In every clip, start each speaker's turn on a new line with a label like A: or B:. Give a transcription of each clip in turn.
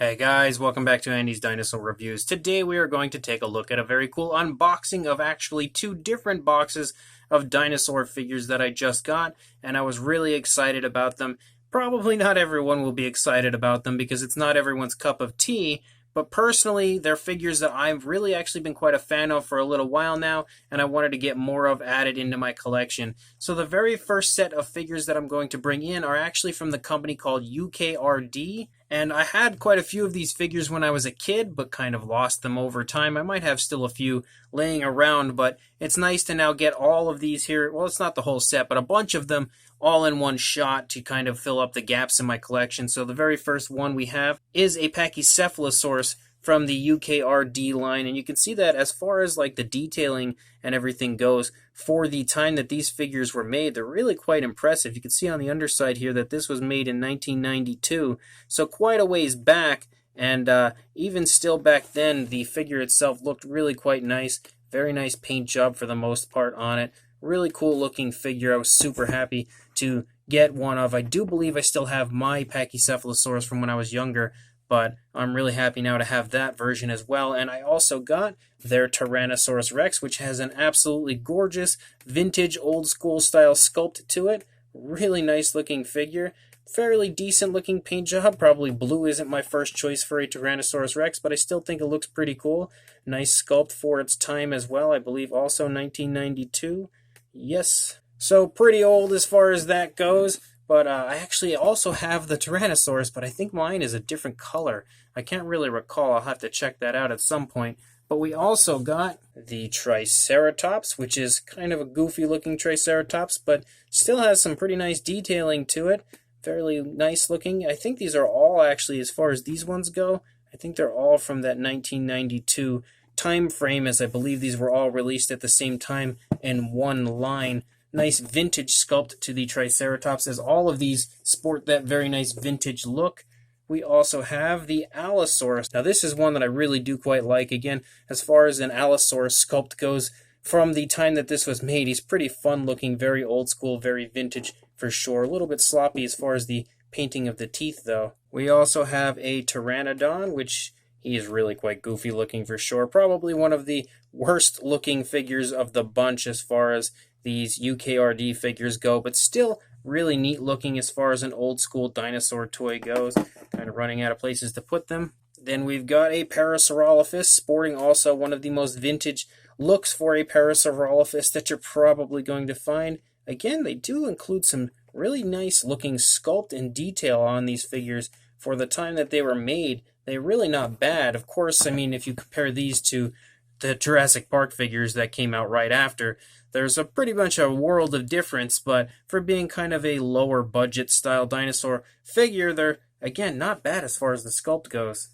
A: Hey guys, welcome back to Andy's Dinosaur Reviews. Today we are going to take a look at a very cool unboxing of actually two different boxes of dinosaur figures that I just got, and I was really excited about them. Probably not everyone will be excited about them because it's not everyone's cup of tea, but personally, they're figures that I've really actually been quite a fan of for a little while now, and I wanted to get more of added into my collection. So the very first set of figures that I'm going to bring in are actually from the company called Ukrd, and I had quite a few of these figures when I was a kid, but kind of lost them over time. I might have still a few laying around, but it's nice to now get all of these here. Well, it's not the whole set, but a bunch of them all in one shot to kind of fill up the gaps in my collection. So the very first one we have is a Pachycephalosaurus from the Ukrd line, and you can see that as far as like the detailing and everything goes, for the time that these figures were made, they're really quite impressive. You can see on the underside here that this was made in 1992, so quite a ways back, and even still back then, the figure itself looked really quite nice. Very nice paint job for the most part on it. Really cool looking figure. I was super happy to get one of. I do believe I still have my Pachycephalosaurus from when I was younger, but I'm really happy now to have that version as well. And I also got their Tyrannosaurus Rex, which has an absolutely gorgeous vintage old school style sculpt to it. Really nice looking figure. Fairly decent looking paint job. Probably blue isn't my first choice for a Tyrannosaurus Rex, but I still think it looks pretty cool. Nice sculpt for its time as well. I believe also 1992. Yes. So pretty old as far as that goes. But I actually also have the Tyrannosaurus, but I think mine is a different color. I can't really recall. I'll have to check that out at some point. But we also got the Triceratops, which is kind of a goofy looking Triceratops, but still has some pretty nice detailing to it. Fairly nice looking. I think these are all actually, as far as these ones go, I think they're all from that 1992 time frame, as I believe these were all released at the same time in one line. Nice vintage sculpt to the Triceratops, as all of these sport that very nice vintage look. We also have the Allosaurus. Now this is one that I really do quite like. Again, as far as an Allosaurus sculpt goes, from the time that this was made, he's pretty fun looking, very old school, very vintage for sure. A little bit sloppy as far as the painting of the teeth though. We also have a Pteranodon, which he is really quite goofy looking for sure. Probably one of the worst looking figures of the bunch as far as these Ukrd figures go, but still really neat looking as far as an old school dinosaur toy goes. Kind of running out of places to put them. Then we've got a Parasaurolophus, sporting also one of the most vintage looks for a Parasaurolophus that you're probably going to find. Again, they do include some really nice looking sculpt and detail on these figures for the time that they were made. They're really not bad. Of course, I mean, if you compare these to the Jurassic Park figures that came out right after, there's a pretty much a world of difference, but for being kind of a lower budget style dinosaur figure, they're, again, not bad as far as the sculpt goes.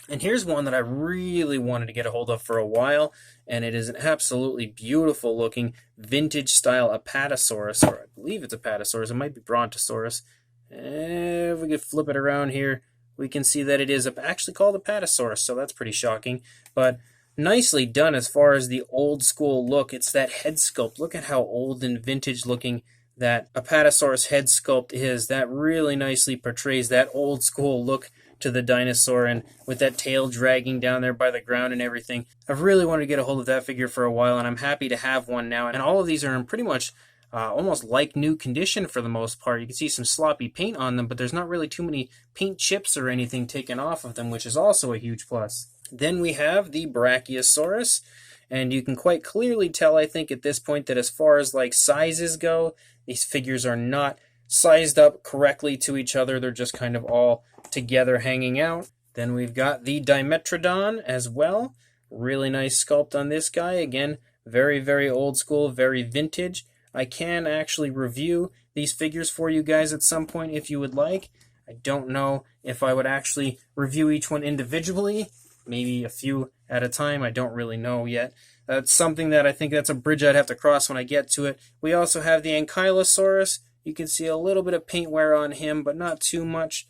A: And here's one that I really wanted to get a hold of for a while, and it is an absolutely beautiful looking vintage style Apatosaurus, or I believe it's Apatosaurus, it might be Brontosaurus. If we could flip it around here, we can see that it is actually called Apatosaurus, so that's pretty shocking. But nicely done as far as the old school look. It's that head sculpt. Look at how old and vintage looking that Apatosaurus head sculpt is. That really nicely portrays that old school look to the dinosaur, and with that tail dragging down there by the ground and everything. I've really wanted to get a hold of that figure for a while, and I'm happy to have one now. And all of these are in pretty much almost like new condition for the most part. You can see some sloppy paint on them, but there's not really too many paint chips or anything taken off of them, which is also a huge plus. Then we have the Brachiosaurus, and you can quite clearly tell, I think, at this point that as far as like sizes go, these figures are not sized up correctly to each other. They're just kind of all together hanging out. Then we've got the Dimetrodon as well. Really nice sculpt on this guy. Again, very, very old school, very vintage. I can actually review these figures for you guys at some point if you would like. I don't know if I would actually review each one individually. Maybe a few at a time. I don't really know yet. That's something that I think that's a bridge I'd have to cross when I get to it. We also have the Ankylosaurus. You can see a little bit of paint wear on him, but not too much.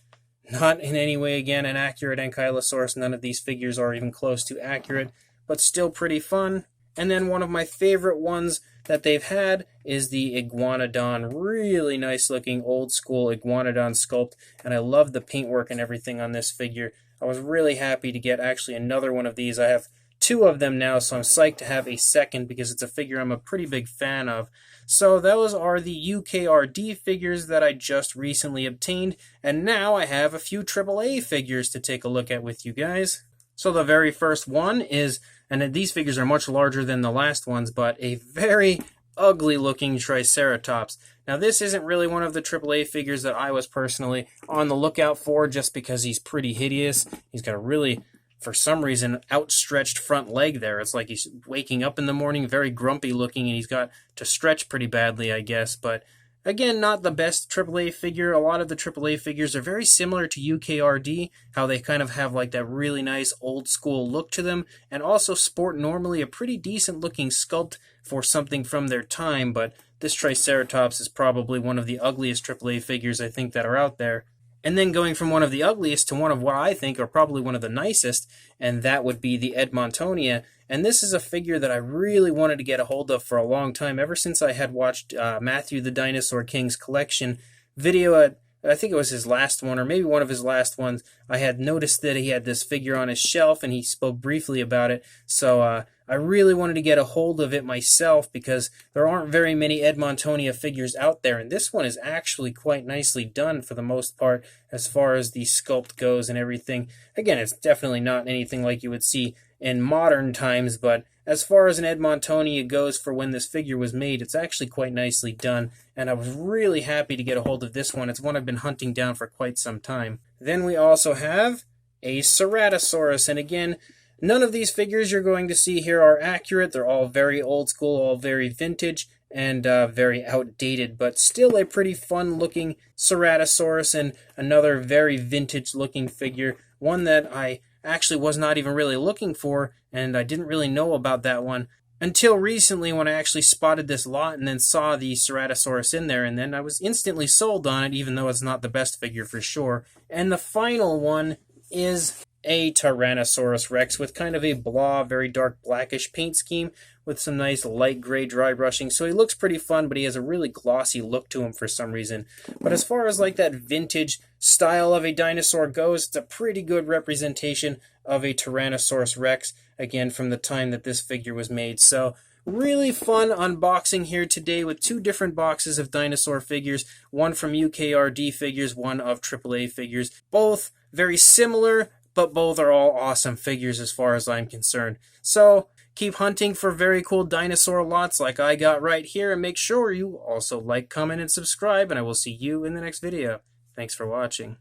A: Not in any way, again, an accurate Ankylosaurus. None of these figures are even close to accurate, but still pretty fun. And then one of my favorite ones that they've had is the Iguanodon. Really nice looking old school Iguanodon sculpt, and I love the paintwork and everything on this figure. I was really happy to get actually another one of these. I have two of them now, so I'm psyched to have a second because it's a figure I'm a pretty big fan of. So those are the Ukrd figures that I just recently obtained, and now I have a few AAA figures to take a look at with you guys. So the very first one is, and these figures are much larger than the last ones, but a very ugly looking Triceratops. Now this isn't really one of the AAA figures that I was personally on the lookout for, just because he's pretty hideous. He's got a really, for some reason, outstretched front leg there. It's like he's waking up in the morning, very grumpy looking, and he's got to stretch pretty badly, I guess. But again, not the best AAA figure. A lot of the AAA figures are very similar to Ukrd, how they kind of have like that really nice old school look to them, and also sport normally a pretty decent looking sculpt for something from their time. But this Triceratops is probably one of the ugliest AAA figures I think that are out there. And then going from one of the ugliest to one of what I think are probably one of the nicest, and that would be the Edmontonia. And this is a figure that I really wanted to get a hold of for a long time, ever since I had watched Matthew the Dinosaur King's collection video at, I think it was his last one, or maybe one of his last ones. I had noticed that he had this figure on his shelf, and he spoke briefly about it. So I really wanted to get a hold of it myself, because there aren't very many Edmontonia figures out there, and this one is actually quite nicely done for the most part as far as the sculpt goes and everything. Again, it's definitely not anything like you would see in modern times, but as far as an Edmontonia goes for when this figure was made, it's actually quite nicely done, and I was really happy to get a hold of this one. It's one I've been hunting down for quite some time. Then we also have a Ceratosaurus, and again, none of these figures you're going to see here are accurate. They're all very old school, all very vintage, and very outdated, but still a pretty fun looking Ceratosaurus, and another very vintage looking figure, one that I actually was not even really looking for, and I didn't really know about that one until recently when I actually spotted this lot and then saw the Ceratosaurus in there, and then I was instantly sold on it, even though it's not the best figure for sure. And the final one is a Tyrannosaurus Rex with kind of a blah, very dark blackish paint scheme with some nice light gray dry brushing. So he looks pretty fun, but he has a really glossy look to him for some reason. But as far as like that vintage style of a dinosaur goes, it's a pretty good representation of a Tyrannosaurus Rex, again, from the time that this figure was made. So really fun unboxing here today with two different boxes of dinosaur figures, one from Ukrd figures, one of AAA figures. Both very similar, but both are all awesome figures as far as I'm concerned. So keep hunting for very cool dinosaur lots like I got right here, and make sure you also like, comment, and subscribe, and I will see you in the next video. Thanks for watching.